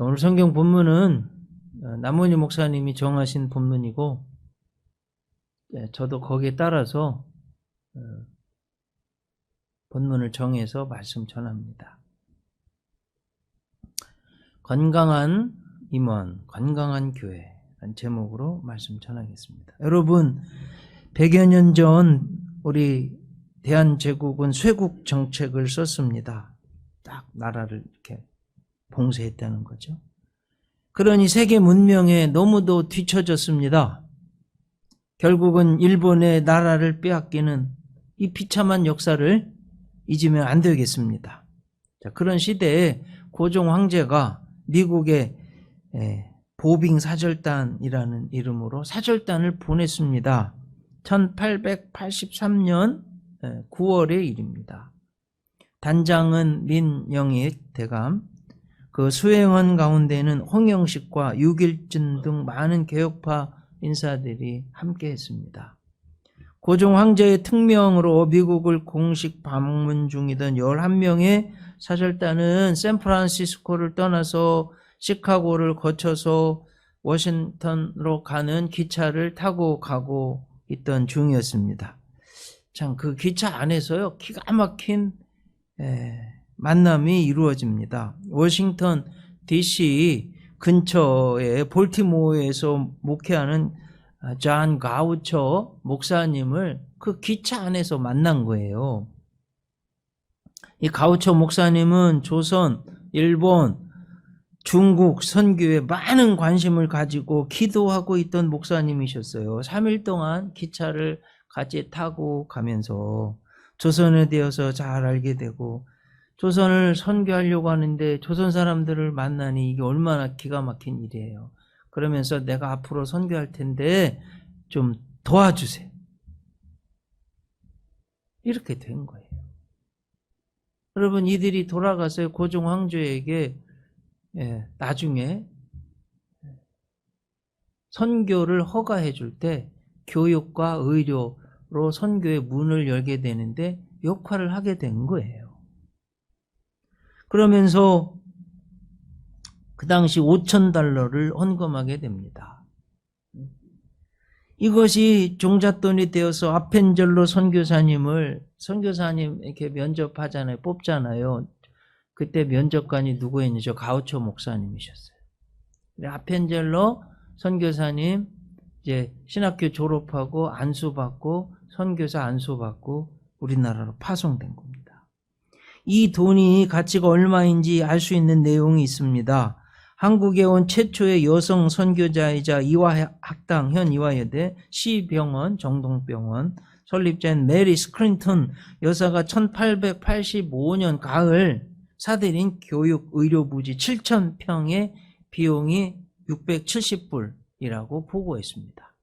오늘 성경 본문은 남원희 목사님이 정하신 본문이고, 저도 거기에 따라서 본문을 정해서 말씀 전합니다. 건강한 임원, 건강한 교회라는 제목으로 말씀 전하겠습니다. 여러분, 100여 년 전 우리 대한제국은 쇄국 정책을 썼습니다. 딱 나라를 이렇게 봉쇄했다는 거죠. 그러니 세계 문명에 너무도 뒤처졌습니다. 결국은 일본의 나라를 빼앗기는 이 비참한 역사를 잊으면 안 되겠습니다. 자, 그런 시대에 고종 황제가 미국의 보빙 사절단이라는 이름으로 사절단을 보냈습니다. 1883년 9월의 일입니다. 단장은 민영익 대감, 그 수행원 가운데는 홍영식과 유길진 등 많은 개혁파 인사들이 함께했습니다. 고종 황제의 특명으로 미국을 공식 방문 중이던 11명의 사절단은 샌프란시스코를 떠나서 시카고를 거쳐서 워싱턴으로 가는 기차를 타고 가고 있던 중이었습니다. 참, 그 기차 안에서요, 기가 막힌 만남이 이루어집니다. 워싱턴 DC 근처에 볼티모어에서 목회하는 존 가우처 목사님을 그 기차 안에서 만난 거예요. 이 가우처 목사님은 조선, 일본, 중국 선교에 많은 관심을 가지고 기도하고 있던 목사님이셨어요. 3일 동안 기차를 같이 타고 가면서 조선에 대해서 잘 알게 되고, 조선을 선교하려고 하는데 조선 사람들을 만나니 이게 얼마나 기가 막힌 일이에요. 그러면서 내가 앞으로 선교할 텐데 좀 도와주세요. 이렇게 된 거예요. 여러분, 이들이 돌아가서 고종 황제에게 나중에 선교를 허가해 줄 때 교육과 의료로 선교의 문을 열게 되는데 역할을 하게 된 거예요. 그러면서 그 당시 $5,000를 헌금하게 됩니다. 이것이 종잣돈이 되어서 아펜젤로 선교사님 이렇게 면접하잖아요. 뽑잖아요. 그때 면접관이 누구였는지 가우처 목사님이셨어요. 아펜젤로 선교사님 이제 신학교 졸업하고 안수받고 선교사 안수받고 우리나라로 파송된 겁니다. 이 돈이 가치가 얼마인지 알 수 있는 내용이 있습니다. 한국에 온 최초의 여성 선교자이자 이화학당 현 이화여대 시병원 정동병원 설립자인 메리 스크린턴 여사가 1885년 가을 사들인 교육 의료부지 7,000평의 비용이 670불이라고 보고했습니다.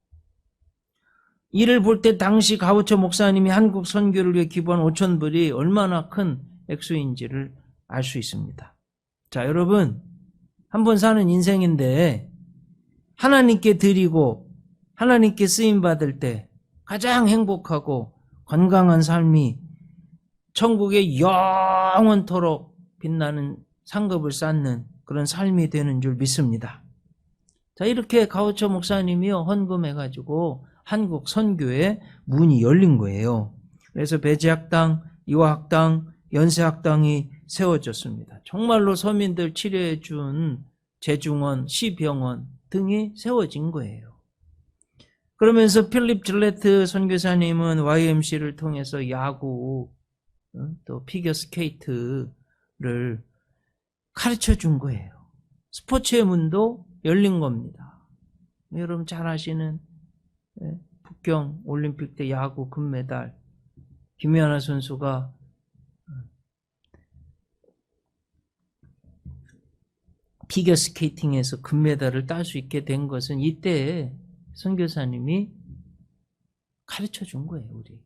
이를 볼 때 당시 가우처 목사님이 한국 선교를 위해 기부한 5,000불이 얼마나 큰 액수인지를 알 수 있습니다. 자, 여러분, 한번 사는 인생인데 하나님께 드리고 하나님께 쓰임받을 때 가장 행복하고 건강한 삶이 천국에 영원토록 빛나는 상급을 쌓는 그런 삶이 되는 줄 믿습니다. 자, 이렇게 가우처 목사님이요 헌금해가지고 한국 선교에 문이 열린 거예요. 그래서 배재학당, 이화학당, 연세학당이 세워졌습니다. 정말로 서민들 치료해 준 재중원, 시병원 등이 세워진 거예요. 그러면서 필립 질레트 선교사님은 YMC를 통해서 야구, 또 피겨스케이트를 가르쳐 준 거예요. 스포츠의 문도 열린 겁니다. 여러분 잘 아시는 북경 올림픽 때 야구 금메달 김연아 선수가 피겨스케이팅에서 금메달을 딸 수 있게 된 것은 이때 선교사님이 가르쳐 준 거예요, 우리에게.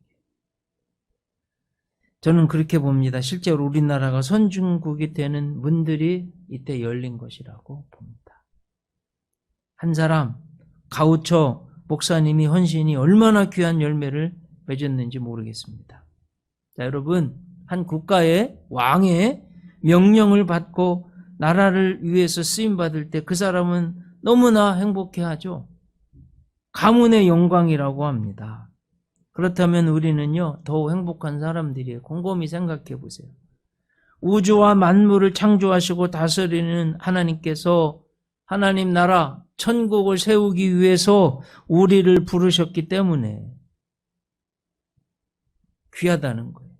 저는 그렇게 봅니다. 실제로 우리나라가 선진국이 되는 문들이 이때 열린 것이라고 봅니다. 한 사람, 가우처 목사님이 헌신이 얼마나 귀한 열매를 맺었는지 모르겠습니다. 자, 여러분, 한 국가의 왕의 명령을 받고 나라를 위해서 쓰임받을 때 그 사람은 너무나 행복해하죠. 가문의 영광이라고 합니다. 그렇다면 우리는요, 더욱 행복한 사람들이에요. 곰곰이 생각해 보세요. 우주와 만물을 창조하시고 다스리는 하나님께서 하나님 나라 천국을 세우기 위해서 우리를 부르셨기 때문에 귀하다는 거예요.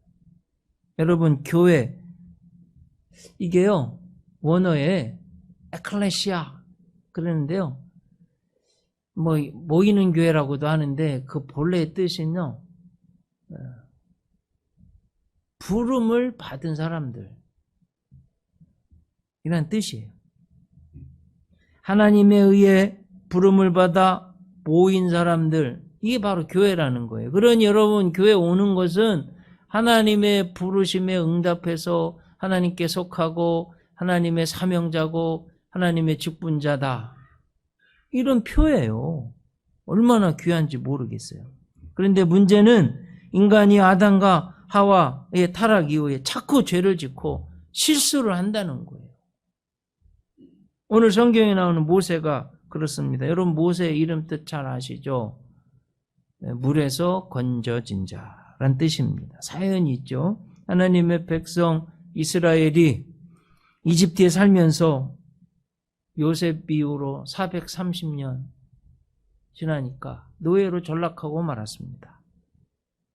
여러분, 교회 이게요, 원어에 에클레시아 그러는데요, 뭐 모이는 교회라고도 하는데 그 본래의 뜻은요, 부름을 받은 사람들 이란 뜻이에요. 하나님에 의해 부름을 받아 모인 사람들, 이게 바로 교회라는 거예요. 그러니 여러분, 교회 오는 것은 하나님의 부르심에 응답해서 하나님께 속하고 하나님의 사명자고 하나님의 직분자다, 이런 표예요. 얼마나 귀한지 모르겠어요. 그런데 문제는 인간이 아담과 하와의 타락 이후에 자꾸 죄를 짓고 실수를 한다는 거예요. 오늘 성경에 나오는 모세가 그렇습니다. 여러분, 모세의 이름 뜻 잘 아시죠? 물에서 건져진 자란 뜻입니다. 사연이 있죠. 하나님의 백성 이스라엘이 이집트에 살면서 요셉 이후로 430년 지나니까 노예로 전락하고 말았습니다.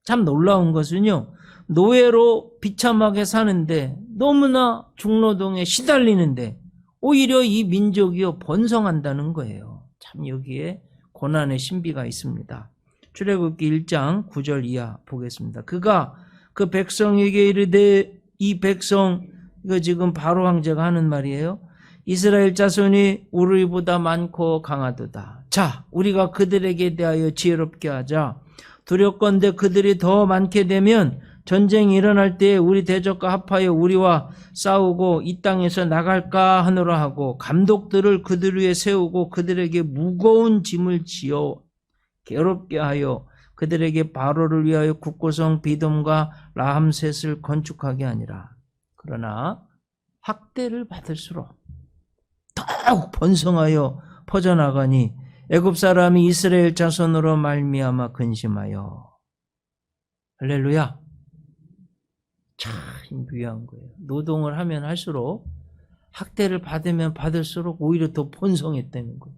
참 놀라운 것은요, 노예로 비참하게 사는데 너무나 중노동에 시달리는데 오히려 이 민족이요 번성한다는 거예요. 참 여기에 고난의 신비가 있습니다. 출애굽기 1장 9절 이하 보겠습니다. 그가 그 백성에게 이르되, 이 백성, 이거 지금 바로 황제가 하는 말이에요. 이스라엘 자손이 우리보다 많고 강하도다. 자, 우리가 그들에게 대하여 지혜롭게 하자. 두렵건대 그들이 더 많게 되면 전쟁이 일어날 때에 우리 대적과 합하여 우리와 싸우고 이 땅에서 나갈까 하노라 하고, 감독들을 그들 위에 세우고 그들에게 무거운 짐을 지어 괴롭게 하여 그들에게 바로를 위하여 국고성 비돔과 라함셋을 건축하게 하니라. 그러나 학대를 받을수록 더욱 번성하여 퍼져나가니 애굽 사람이 이스라엘 자손으로 말미암아 근심하여. 할렐루야. 참 귀한 거예요. 노동을 하면 할수록, 학대를 받으면 받을수록 오히려 더 번성했다는 거예요.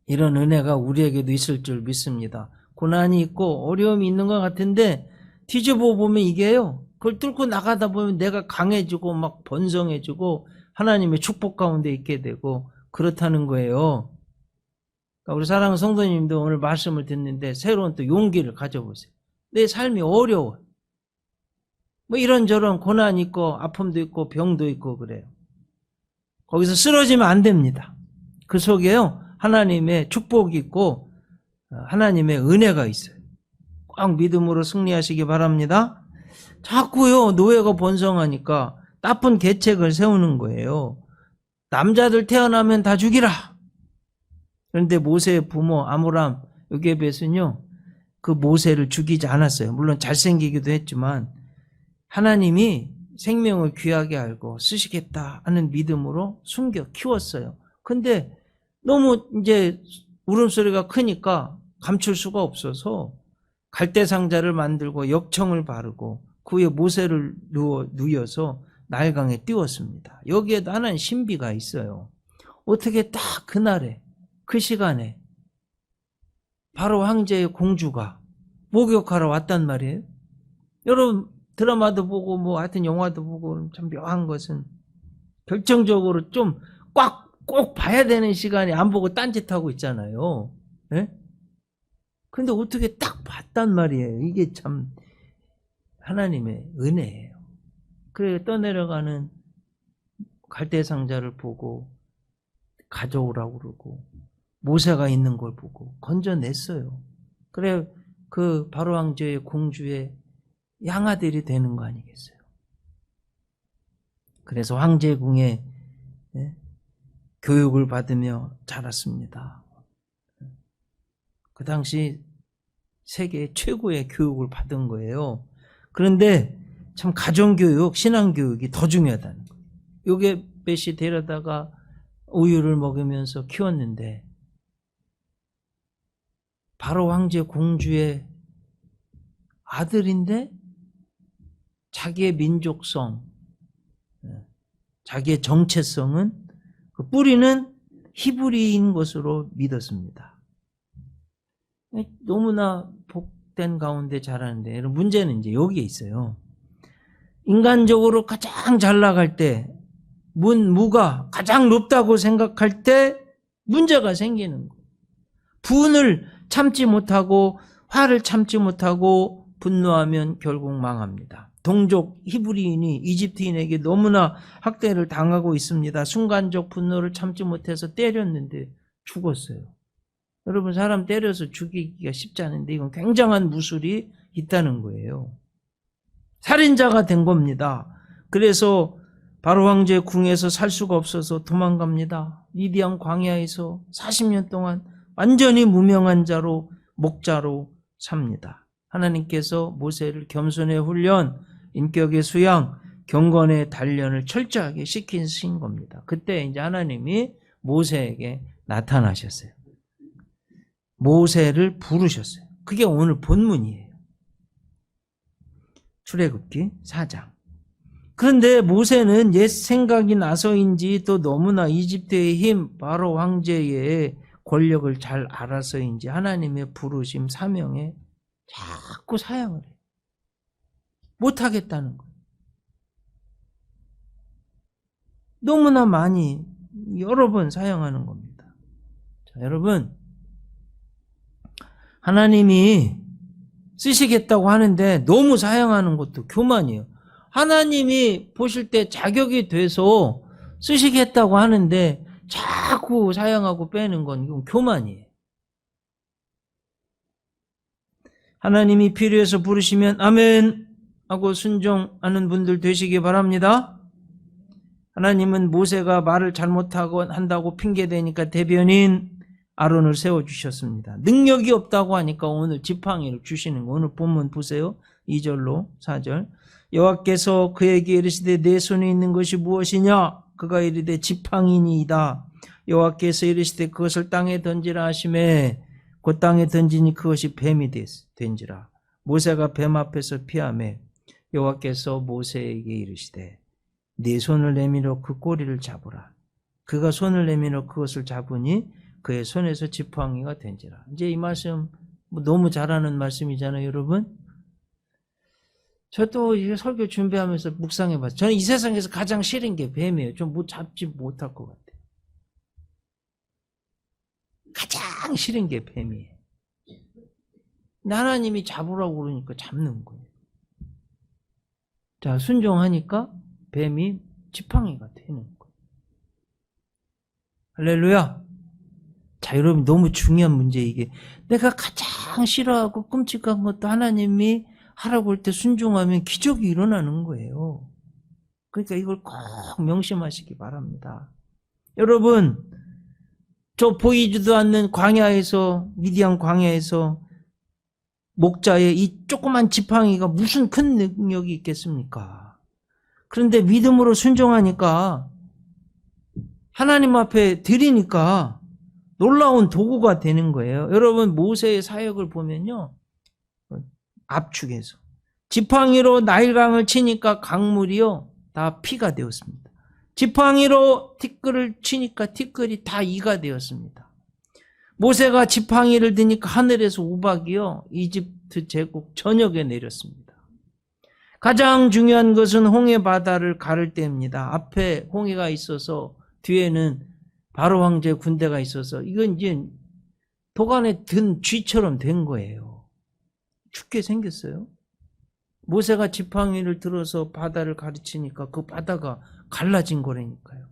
이런 은혜가 우리에게도 있을 줄 믿습니다. 고난이 있고 어려움이 있는 것 같은데 뒤집어 보면 이게요, 그걸 뚫고 나가다 보면 내가 강해지고 막 번성해지고 하나님의 축복 가운데 있게 되고 그렇다는 거예요. 그러니까 우리 사랑하는 성도님도 오늘 말씀을 듣는데 새로운 또 용기를 가져보세요. 내 삶이 어려워. 뭐 이런저런 고난이 있고 아픔도 있고 병도 있고 그래요. 거기서 쓰러지면 안 됩니다. 그 속에요, 하나님의 축복이 있고 하나님의 은혜가 있어요. 꽉 믿음으로 승리하시기 바랍니다. 자꾸요, 노예가 번성하니까 나쁜 계책을 세우는 거예요. 남자들 태어나면 다 죽이라. 그런데 모세의 부모 아므람 요게벳은요, 그 모세를 죽이지 않았어요. 물론 잘생기기도 했지만 하나님이 생명을 귀하게 알고 쓰시겠다 하는 믿음으로 숨겨 키웠어요. 근데 너무 이제 울음소리가 크니까 감출 수가 없어서 갈대상자를 만들고 역청을 바르고 그 위에 모세를 누워서 나일강에 띄웠습니다. 여기에도 하나의 신비가 있어요. 어떻게 딱 그날에 그 시간에 바로 황제의 공주가 목욕하러 왔단 말이에요. 여러분 드라마도 보고 뭐 하여튼 영화도 보고 참 묘한 것은 결정적으로 좀 꼭 봐야 되는 시간에 안 보고 딴짓하고 있잖아요. 네? 근데 어떻게 딱 봤단 말이에요. 이게 참 하나님의 은혜예요. 그래 떠내려가는 갈대상자를 보고 가져오라고 그러고 모세가 있는 걸 보고 건져냈어요. 그래 그 바로 왕제의 공주의 양아들이 되는 거 아니겠어요. 그래서 황제궁에 교육을 받으며 자랐습니다. 그 당시 세계 최고의 교육을 받은 거예요. 그런데 참 가정교육, 신앙교육이 더 중요하다는 거예요. 요게벳이 데려다가 우유를 먹으면서 키웠는데 바로 황제 공주의 아들인데 자기의 민족성, 자기의 정체성은 그 뿌리는 히브리인 것으로 믿었습니다. 너무나 복된 가운데 자라는데 문제는 이제 여기에 있어요. 인간적으로 가장 잘 나갈 때 무가 가장 높다고 생각할 때 문제가 생기는 거예요. 분을 참지 못하고 화를 참지 못하고 분노하면 결국 망합니다. 동족 히브리인이 이집트인에게 너무나 학대를 당하고 있습니다. 순간적 분노를 참지 못해서 때렸는데 죽었어요. 여러분, 사람 때려서 죽이기가 쉽지 않은데 이건 굉장한 무술이 있다는 거예요. 살인자가 된 겁니다. 그래서 바로 황제의 궁에서 살 수가 없어서 도망갑니다. 미디안 광야에서 40년 동안 완전히 무명한 자로 목자로 삽니다. 하나님께서 모세를 겸손의 훈련, 인격의 수양, 경건의 단련을 철저하게 시키신 겁니다. 그때 이제 하나님이 모세에게 나타나셨어요. 모세를 부르셨어요. 그게 오늘 본문이에요. 출애굽기 4장. 그런데 모세는 옛 생각이 나서인지 또 너무나 이집트의 힘, 바로 황제의 권력을 잘 알아서인지 하나님의 부르심, 사명에 자꾸 사양을 해요. 못하겠다는 거예요. 너무나 많이 여러 번 사용하는 겁니다. 자, 여러분, 하나님이 쓰시겠다고 하는데 너무 사용하는 것도 교만이에요. 하나님이 보실 때 자격이 돼서 쓰시겠다고 하는데 자꾸 사용하고 빼는 건 이건 교만이에요. 하나님이 필요해서 부르시면 아멘 하고 순종하는 분들 되시기 바랍니다. 하나님은 모세가 말을 잘못하고 한다고 핑계대니까 대변인 아론을 세워주셨습니다. 능력이 없다고 하니까 오늘 지팡이를 주시는 거. 오늘 본문 보세요. 2절로 4절. 여호와께서 그에게 이르시되 내 손에 있는 것이 무엇이냐? 그가 이르되 지팡이니이다. 여호와께서 이르시되 그것을 땅에 던지라 하시매 그 땅에 던지니 그것이 뱀이 된지라. 모세가 뱀 앞에서 피하매 여호와께서 모세에게 이르시되 네 손을 내밀어 그 꼬리를 잡으라. 그가 손을 내밀어 그것을 잡으니 그의 손에서 지팡이가 된지라. 이제 이 말씀 너무 잘하는 말씀이잖아요, 여러분. 저도 이게 설교 준비하면서 묵상해봤어요. 저는 이 세상에서 가장 싫은 게 뱀이에요. 좀 잡지 못할 것 같아요. 가장 싫은 게 뱀이에요. 근데 하나님이 잡으라고 그러니까 잡는 거예요. 자, 순종하니까 뱀이 지팡이가 되는 거예요. 할렐루야. 자, 여러분, 너무 중요한 문제 이게. 내가 가장 싫어하고 끔찍한 것도 하나님이 하라고 할 때 순종하면 기적이 일어나는 거예요. 그러니까 이걸 꼭 명심하시기 바랍니다. 여러분, 저 보이지도 않는 광야에서, 미디안 광야에서 목자의 이 조그만 지팡이가 무슨 큰 능력이 있겠습니까? 그런데 믿음으로 순종하니까 하나님 앞에 드리니까 놀라운 도구가 되는 거예요. 여러분, 모세의 사역을 보면요, 압축해서 지팡이로 나일강을 치니까 강물이요 다 피가 되었습니다. 지팡이로 티끌을 치니까 티끌이 다 이가 되었습니다. 모세가 지팡이를 드니까 하늘에서 우박이요 이집트 제국 전역에 내렸습니다. 가장 중요한 것은 홍해 바다를 가를 때입니다. 앞에 홍해가 있어서 뒤에는 바로 황제 군대가 있어서 이건 이제 도간에 든 쥐처럼 된 거예요. 죽게 생겼어요. 모세가 지팡이를 들어서 바다를 가르치니까 그 바다가 갈라진 거라니까요.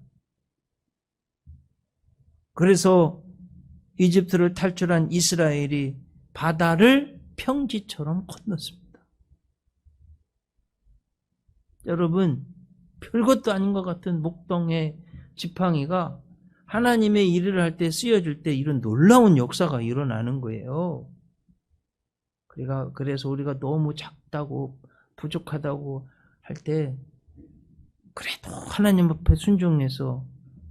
그래서 이집트를 탈출한 이스라엘이 바다를 평지처럼 건넜습니다. 여러분, 별것도 아닌 것 같은 목동의 지팡이가 하나님의 일을 할 때 쓰여질 때 이런 놀라운 역사가 일어나는 거예요. 그래서 우리가 너무 작다고 부족하다고 할 때 그래도 하나님 앞에 순종해서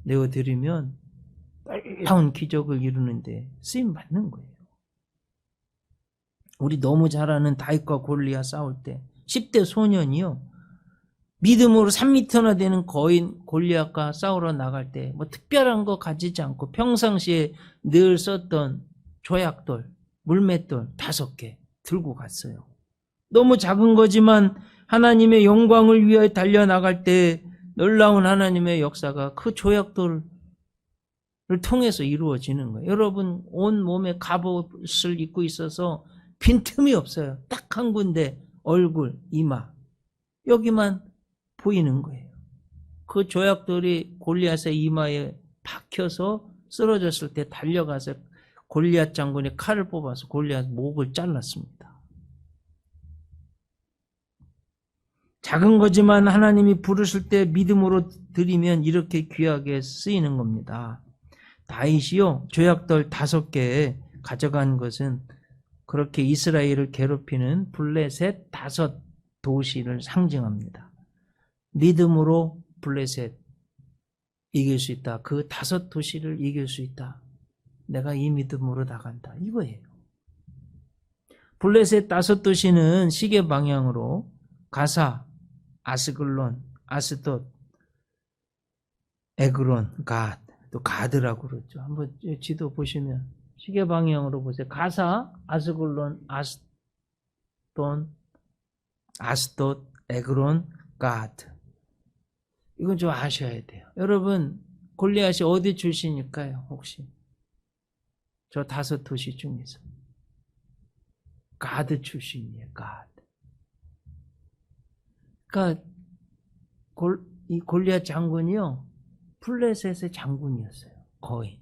내어드리면 놀라운 기적을 이루는데 쓰임 받는 거예요. 우리 너무 잘 아는 다윗과 골리앗 싸울 때 10대 소년이요. 믿음으로 3m나 되는 거인 골리앗과 싸우러 나갈 때 뭐 특별한 거 가지지 않고 평상시에 늘 썼던 조약돌, 물맷돌 5개 들고 갔어요. 너무 작은 거지만 하나님의 영광을 위하여 달려나갈 때 놀라운 하나님의 역사가 그 조약돌을 통해서 이루어지는 거예요. 여러분 온 몸에 갑옷을 입고 있어서 빈틈이 없어요. 딱 한 군데 얼굴, 이마 여기만 보이는 거예요. 그 조약돌이 골리앗의 이마에 박혀서 쓰러졌을 때 달려가서 골리앗 장군이 칼을 뽑아서 골리앗 목을 잘랐습니다. 작은 거지만 하나님이 부르실 때 믿음으로 드리면 이렇게 귀하게 쓰이는 겁니다. 다윗이요 조약돌 5개 가져간 것은 그렇게 이스라엘을 괴롭히는 블레셋 5 도시를 상징합니다. 믿음으로 블레셋 이길 수 있다. 그 5 도시를 이길 수 있다. 내가 이 믿음으로 나간다. 이거예요. 블레셋 5 도시는 시계 방향으로 가사, 아스글론, 아스돗, 에그론, 갓, 또 가드라고 그러죠. 한번 지도 보시면 시계 방향으로 보세요. 가사, 아스글론, 아스돗, 에그론, 가드. 이건 좀 아셔야 돼요. 여러분 골리앗이 어디 출신일까요? 혹시 저 5 도시 중에서 가드 출신이에요. 가드. 그러니까 이 골리앗 장군이요 블레셋의 장군이었어요. 거의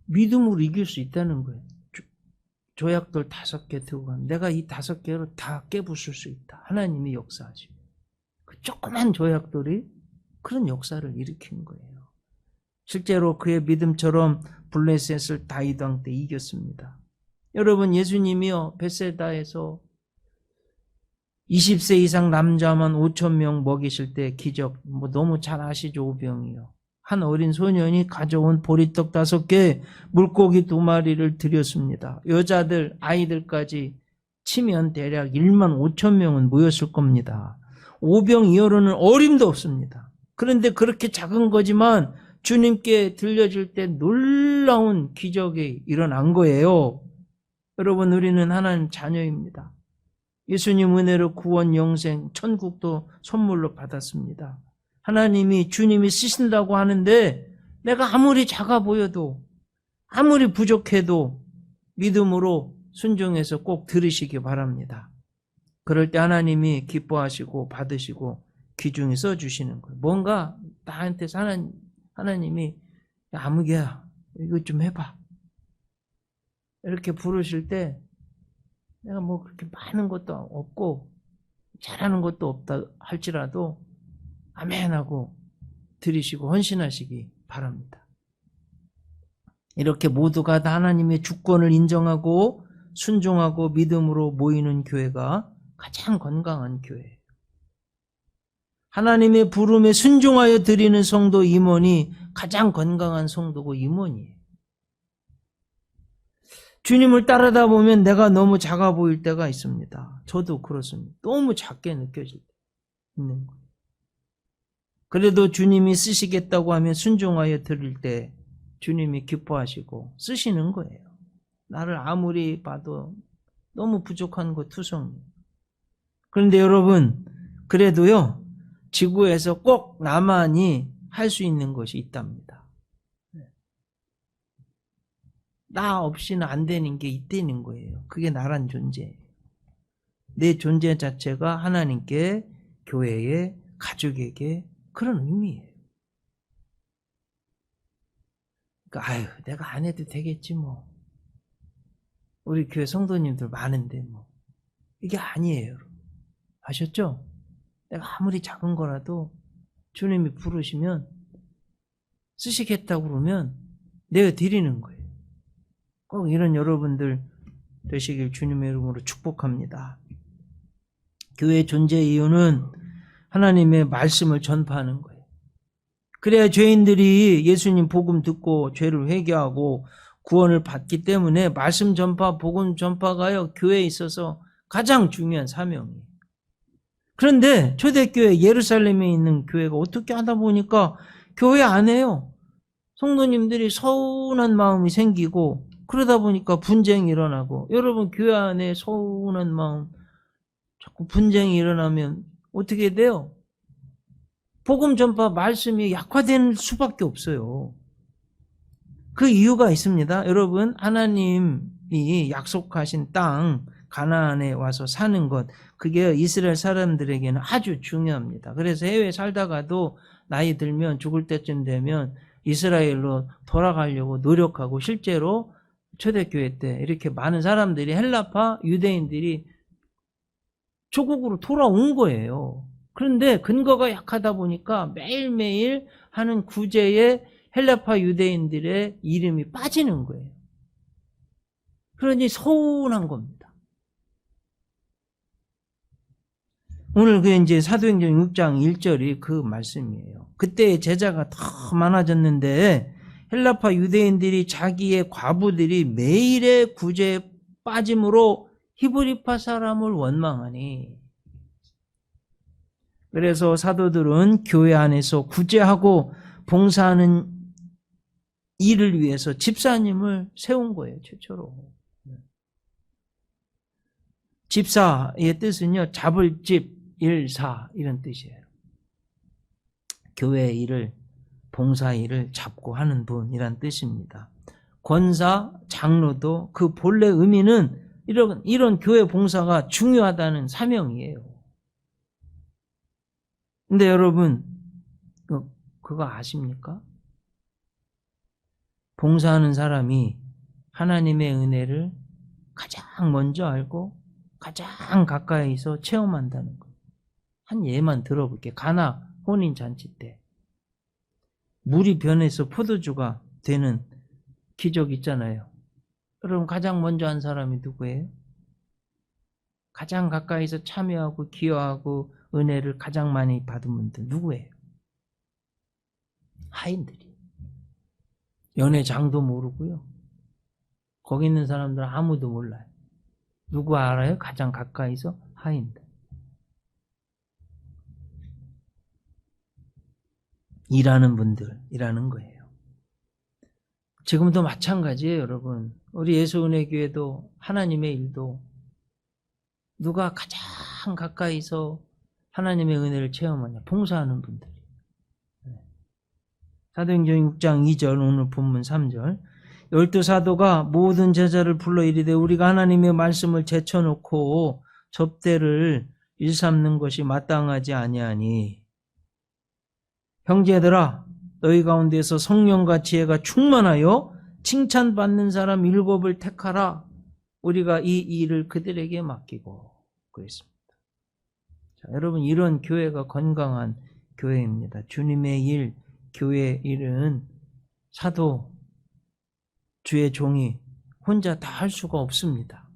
믿음으로 이길 수 있다는 거예요. 조약돌 5개 들고 가면 내가 이 5개로 다 깨부술 수 있다. 하나님이 역사하시고 그 조그만 조약돌이 그런 역사를 일으킨 거예요. 실제로 그의 믿음처럼 블레셋을 다윗 왕 때 이겼습니다. 여러분 예수님이요 벳세다에서 20세 이상 남자만 5,000명 먹이실 때 기적 뭐 너무 잘 아시죠? 오병이요. 한 어린 소년이 가져온 보리떡 5개, 물고기 2마리를 드렸습니다. 여자들, 아이들까지 치면 대략 15,000명은 모였을 겁니다. 오병이어로는 어림도 없습니다. 그런데 그렇게 작은 거지만 주님께 들려줄 때 놀라운 기적이 일어난 거예요. 여러분 우리는 하나님 자녀입니다. 예수님 은혜로 구원, 영생, 천국도 선물로 받았습니다. 하나님이 주님이 쓰신다고 하는데 내가 아무리 작아 보여도 아무리 부족해도 믿음으로 순종해서 꼭 들으시기 바랍니다. 그럴 때 하나님이 기뻐하시고 받으시고 귀중히 써주시는 거예요. 뭔가 나한테서 하나님이 야, 아무개야 이거 좀 해봐. 이렇게 부르실 때 내가 뭐 그렇게 많은 것도 없고 잘하는 것도 없다 할지라도 아멘 하고 들으시고 헌신하시기 바랍니다. 이렇게 모두가 다 하나님의 주권을 인정하고 순종하고 믿음으로 모이는 교회가 가장 건강한 교회예요. 하나님의 부름에 순종하여 드리는 성도 임원이 가장 건강한 성도고 임원이에요. 주님을 따르다 보면 내가 너무 작아 보일 때가 있습니다. 저도 그렇습니다. 너무 작게 느껴질 때 있는 거예요. 그래도 주님이 쓰시겠다고 하면 순종하여 드릴 때 주님이 기뻐하시고 쓰시는 거예요. 나를 아무리 봐도 너무 부족한 거 투성이에요. 그런데 여러분 그래도요 지구에서 꼭 나만이 할 수 있는 것이 있답니다. 나 없이는 안 되는 게 있다는 거예요. 그게 나란 존재예요. 내 존재 자체가 하나님께, 교회에, 가족에게 그런 의미예요. 그러니까 아유 내가 안 해도 되겠지 뭐. 우리 교회 성도님들 많은데 뭐. 이게 아니에요. 여러분. 아셨죠? 내가 아무리 작은 거라도 주님이 부르시면 쓰시겠다고 그러면 내가 드리는 거예요. 꼭 이런 여러분들 되시길 주님의 이름으로 축복합니다. 교회의 존재 이유는 하나님의 말씀을 전파하는 거예요. 그래야 죄인들이 예수님 복음 듣고 죄를 회개하고 구원을 받기 때문에 말씀 전파, 복음 전파가요, 교회에 있어서 가장 중요한 사명이에요. 그런데 초대교회 예루살렘에 있는 교회가 어떻게 하다 보니까 교회 안에요, 성도님들이 서운한 마음이 생기고 그러다 보니까 분쟁이 일어나고, 여러분 교회 안에 서운한 마음, 자꾸 분쟁이 일어나면 어떻게 돼요? 복음 전파 말씀이 약화될 수밖에 없어요. 그 이유가 있습니다. 여러분, 하나님이 약속하신 땅 가나안에 와서 사는 것, 그게 이스라엘 사람들에게는 아주 중요합니다. 그래서 해외에 살다가도 나이 들면, 죽을 때쯤 되면 이스라엘로 돌아가려고 노력하고, 실제로 초대교회 때 이렇게 많은 사람들이, 헬라파 유대인들이 조국으로 돌아온 거예요. 그런데 근거가 약하다 보니까 매일매일 하는 구제에 헬라파 유대인들의 이름이 빠지는 거예요. 그러니 서운한 겁니다. 오늘 그 이제 사도행전 6장 1절이 그 말씀이에요. 그때 제자가 더 많아졌는데 헬라파 유대인들이 자기의 과부들이 매일의 구제에 빠짐으로 히브리파 사람을 원망하니, 그래서 사도들은 교회 안에서 구제하고 봉사하는 일을 위해서 집사님을 세운 거예요, 최초로. 집사의 뜻은요, 잡을 집, 일사, 이런 뜻이에요. 교회 일을, 봉사 일을 잡고 하는 분이란 뜻입니다. 권사, 장로도 그 본래 의미는 이런 교회 봉사가 중요하다는 사명이에요. 근데 여러분, 그거 아십니까? 봉사하는 사람이 하나님의 은혜를 가장 먼저 알고 가장 가까이서 체험한다는 거예요. 한 예만 들어볼게요. 가나 혼인잔치 때 물이 변해서 포도주가 되는 기적 있잖아요. 여러분, 가장 먼저 한 사람이 누구예요? 가장 가까이서 참여하고 기여하고 은혜를 가장 많이 받은 분들 누구예요? 하인들이. 연회장도 모르고요. 거기 있는 사람들은 아무도 몰라요. 누구 알아요? 가장 가까이서? 하인들. 일하는 분들이라는 거예요. 지금도 마찬가지예요, 여러분. 우리 예수은혜교회도 하나님의 일도 누가 가장 가까이서 하나님의 은혜를 체험하냐? 봉사하는 분들이. 사도행전 6장 2절, 오늘 본문 3절. 12사도가 모든 제자를 불러 이르되 우리가 하나님의 말씀을 제쳐놓고 접대를 일삼는 것이 마땅하지 아니하니, 형제들아 너희 가운데서 성령과 지혜가 충만하여 칭찬받는 사람 7을 택하라. 우리가 이 일을 그들에게 맡기고 그랬습니다. 자, 여러분, 이런 교회가 건강한 교회입니다. 주님의 일, 교회의 일은 사도, 주의 종이 혼자 다 할 수가 없습니다.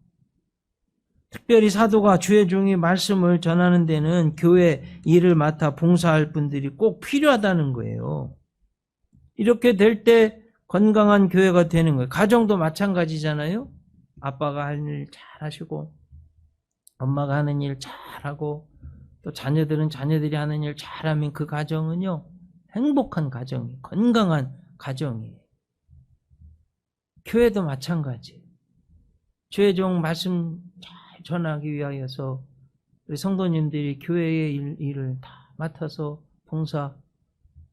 특별히 사도가, 주의 종이 말씀을 전하는 데는 교회 일을 맡아 봉사할 분들이 꼭 필요하다는 거예요. 이렇게 될 때 건강한 교회가 되는 거예요. 가정도 마찬가지잖아요. 아빠가 하는 일 잘하시고 엄마가 하는 일 잘하고 또 자녀들은 자녀들이 하는 일 잘하면 그 가정은요, 행복한 가정이, 건강한 가정이에요. 교회도 마찬가지. 주의 종 말씀 잘 전하기 위하여서 우리 성도님들이 교회의 일을 다 맡아서 봉사,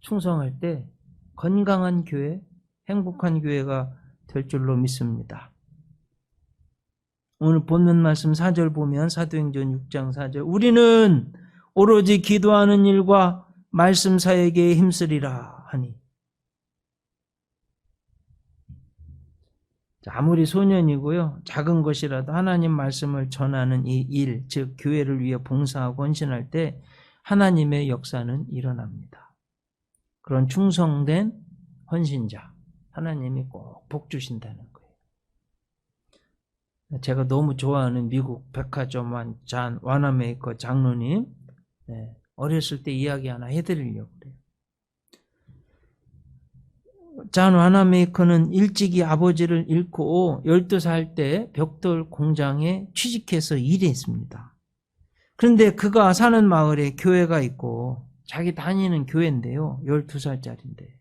충성할 때 건강한 교회, 행복한 교회가 될 줄로 믿습니다. 오늘 본문 말씀 4절 보면 사도행전 6장 4절, 우리는 오로지 기도하는 일과 말씀 사역에 힘쓰리라 하니. 아무리 소년이고요, 작은 것이라도 하나님 말씀을 전하는 이 일, 즉 교회를 위해 봉사하고 헌신할 때 하나님의 역사는 일어납니다. 그런 충성된 헌신자, 하나님이 꼭 복 주신다는 거예요. 제가 너무 좋아하는 미국 백화점 잔 와나메이커 장로님, 어렸을 때 이야기 하나 해드리려고 그래요. 잔 와나메이커는 일찍이 아버지를 잃고 12살 때 벽돌 공장에 취직해서 일했습니다. 그런데 그가 사는 마을에 교회가 있고 자기 다니는 교회인데요. 12살짜리인데.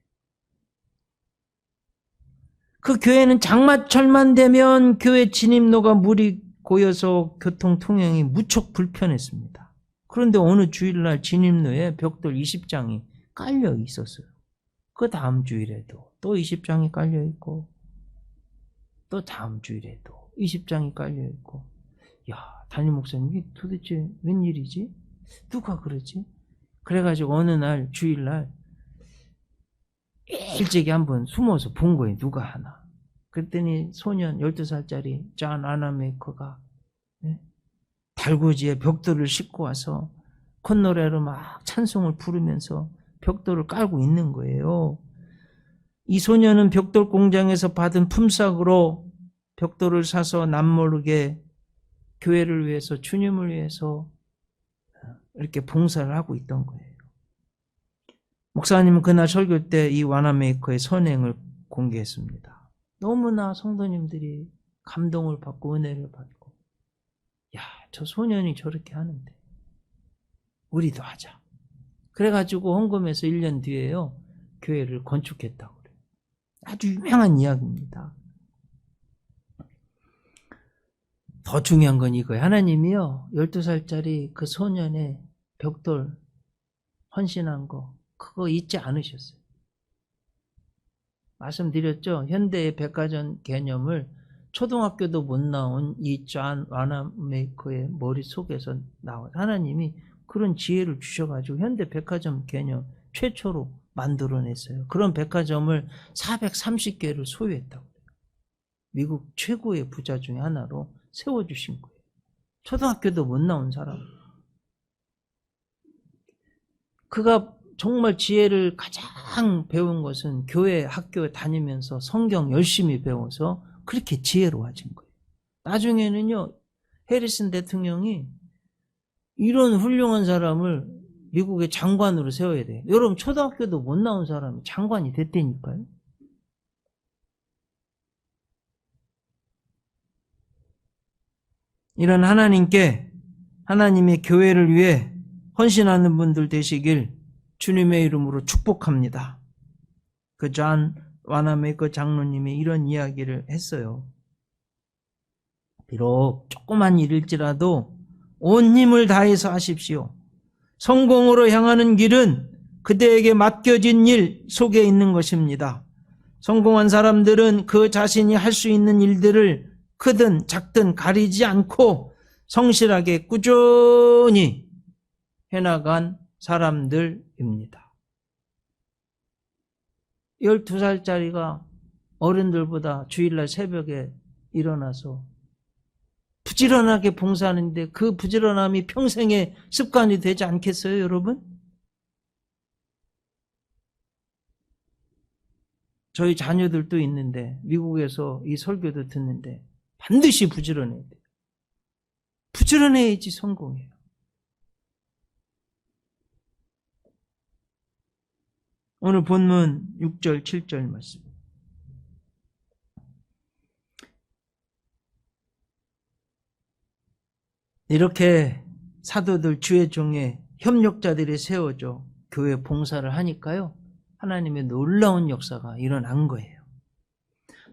그 교회는 장마철만 되면 교회 진입로가 물이 고여서 교통 통행이 무척 불편했습니다. 그런데 어느 주일날 진입로에 벽돌 20장이 깔려 있었어요. 그 다음 주일에도 또 20장이 깔려 있고 또 다음 주일에도 20장이 깔려 있고, 야, 담임 목사님 이게 도대체 웬일이지? 누가 그러지? 그래가지고 어느 날 주일날 일찍이 한번 숨어서 본 거예요. 누가 하나. 그랬더니 소년 12살짜리 잔 와나메이커가 달구지에 벽돌을 싣고 와서 콧노래로 막 찬송을 부르면서 벽돌을 깔고 있는 거예요. 이 소년은 벽돌 공장에서 받은 품삯으로 벽돌을 사서 남모르게 교회를 위해서, 주님을 위해서 이렇게 봉사를 하고 있던 거예요. 목사님은 그날 설교 때 이 와나메이커의 선행을 공개했습니다. 너무나 성도님들이 감동을 받고 은혜를 받고, 야, 저 소년이 저렇게 하는데 우리도 하자. 그래가지고 헌금해서 1년 뒤에요, 교회를 건축했다고 그래요. 아주 유명한 이야기입니다. 더 중요한 건 이거예요. 하나님이요, 12살짜리 그 소년의 벽돌 헌신한 거, 그거 잊지 않으셨어요. 말씀드렸죠? 현대의 백화점 개념을 초등학교도 못 나온 이 잔 와나메이커의 머릿속에서 나와. 하나님이 그런 지혜를 주셔가지고 현대 백화점 개념 최초로 만들어냈어요. 그런 백화점을 430개를 소유했다고 해요. 미국 최고의 부자 중에 하나로 세워주신 거예요. 초등학교도 못 나온 사람. 그가 정말 지혜를 가장 배운 것은 교회 학교에 다니면서 성경 열심히 배워서 그렇게 지혜로워진 거예요. 나중에는요, 해리슨 대통령이 이런 훌륭한 사람을 미국의 장관으로 세워야 돼요. 여러분, 초등학교도 못 나온 사람이 장관이 됐다니까요. 이런 하나님의 교회를 위해 헌신하는 분들 되시길 주님의 이름으로 축복합니다. 그 잔 와나메이커 장로님이 이런 이야기를 했어요. 비록 조그만 일일지라도 온 힘을 다해서 하십시오. 성공으로 향하는 길은 그대에게 맡겨진 일 속에 있는 것입니다. 성공한 사람들은 그 자신이 할 수 있는 일들을 크든 작든 가리지 않고 성실하게 꾸준히 해나간 사람들입니다. 12살짜리가 어른들보다 주일날 새벽에 일어나서 부지런하게 봉사하는데 그 부지런함이 평생의 습관이 되지 않겠어요, 여러분? 저희 자녀들도 있는데 미국에서 이 설교도 듣는데 반드시 부지런해야 돼요. 부지런해야지 성공해요. 오늘 본문 6절, 7절 말씀. 이렇게 사도들 주의 종에 협력자들이 세워져 교회 봉사를 하니까요, 하나님의 놀라운 역사가 일어난 거예요.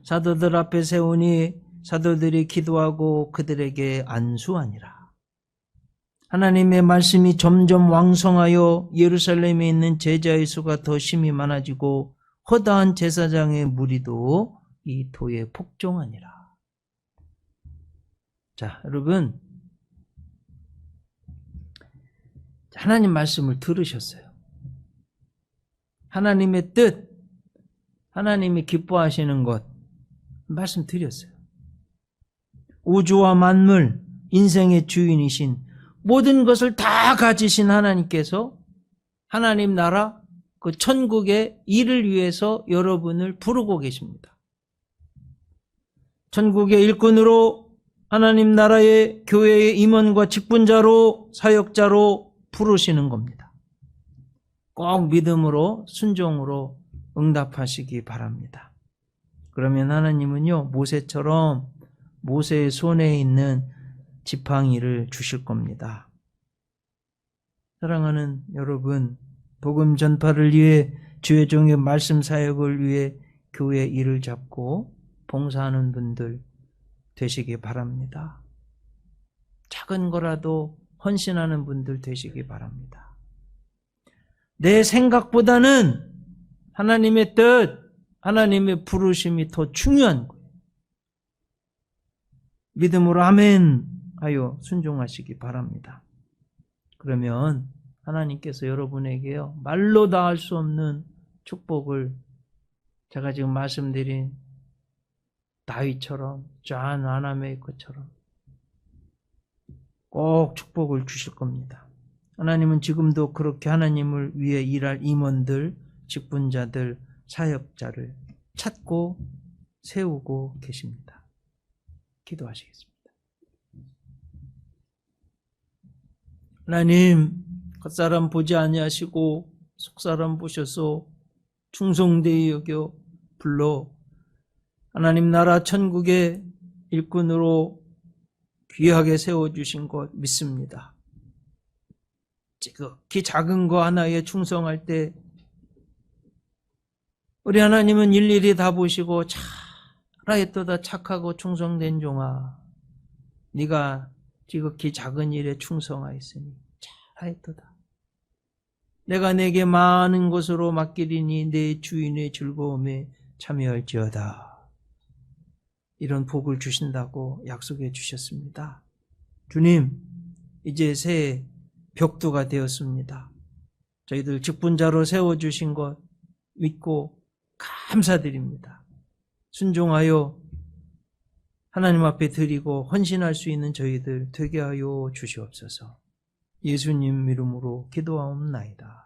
사도들 앞에 세우니 사도들이 기도하고 그들에게 안수하니라. 하나님의 말씀이 점점 왕성하여 예루살렘에 있는 제자의 수가 더 심히 많아지고 허다한 제사장의 무리도 이 도에 복종하니라. 자, 여러분, 하나님 말씀을 들으셨어요. 하나님의 뜻, 하나님이 기뻐하시는 것 말씀드렸어요. 우주와 만물, 인생의 주인이신 모든 것을 다 가지신 하나님께서 하나님 나라 그 천국의 일을 위해서 여러분을 부르고 계십니다. 천국의 일꾼으로 하나님 나라의 교회의 임원과 직분자로 사역자로 부르시는 겁니다. 꼭 믿음으로 순종으로 응답하시기 바랍니다. 그러면 하나님은요, 모세처럼 모세의 손에 있는 지팡이를 주실 겁니다. 사랑하는 여러분, 복음 전파를 위해 주의 종의 말씀 사역을 위해 교회 일을 잡고 봉사하는 분들 되시기 바랍니다. 작은 거라도 헌신하는 분들 되시기 바랍니다. 내 생각보다는 하나님의 뜻, 하나님의 부르심이 더 중요한 거예요. 믿음으로 아멘 하여 순종하시기 바랍니다. 그러면 하나님께서 여러분에게요, 말로 다 할 수 없는 축복을, 제가 지금 말씀드린 다윗처럼, 존 와나메이커처럼 꼭 축복을 주실 겁니다. 하나님은 지금도 그렇게 하나님을 위해 일할 임원들, 직분자들, 사역자를 찾고 세우고 계십니다. 기도하시겠습니다. 하나님, 겉사람 보지 아니하시고 속사람 보셔서 충성되이 여겨 불러 하나님 나라 천국의 일꾼으로 귀하게 세워주신 것 믿습니다. 지극히 작은 거 하나에 충성할 때 우리 하나님은 일일이 다 보시고 잘하였도다 착하고 충성된 종아, 네가 지극히 작은 일에 충성하였으니 잘하였도다. 내가 내게 많은 것으로 맡기리니 내 주인의 즐거움에 참여할지어다. 이런 복을 주신다고 약속해 주셨습니다. 주님, 이제 새해 벽두가 되었습니다. 저희들 직분자로 세워주신 것 믿고 감사드립니다. 순종하여 하나님 앞에 드리고 헌신할 수 있는 저희들 되게 하여 주시옵소서. 예수님 이름으로 기도하옵나이다.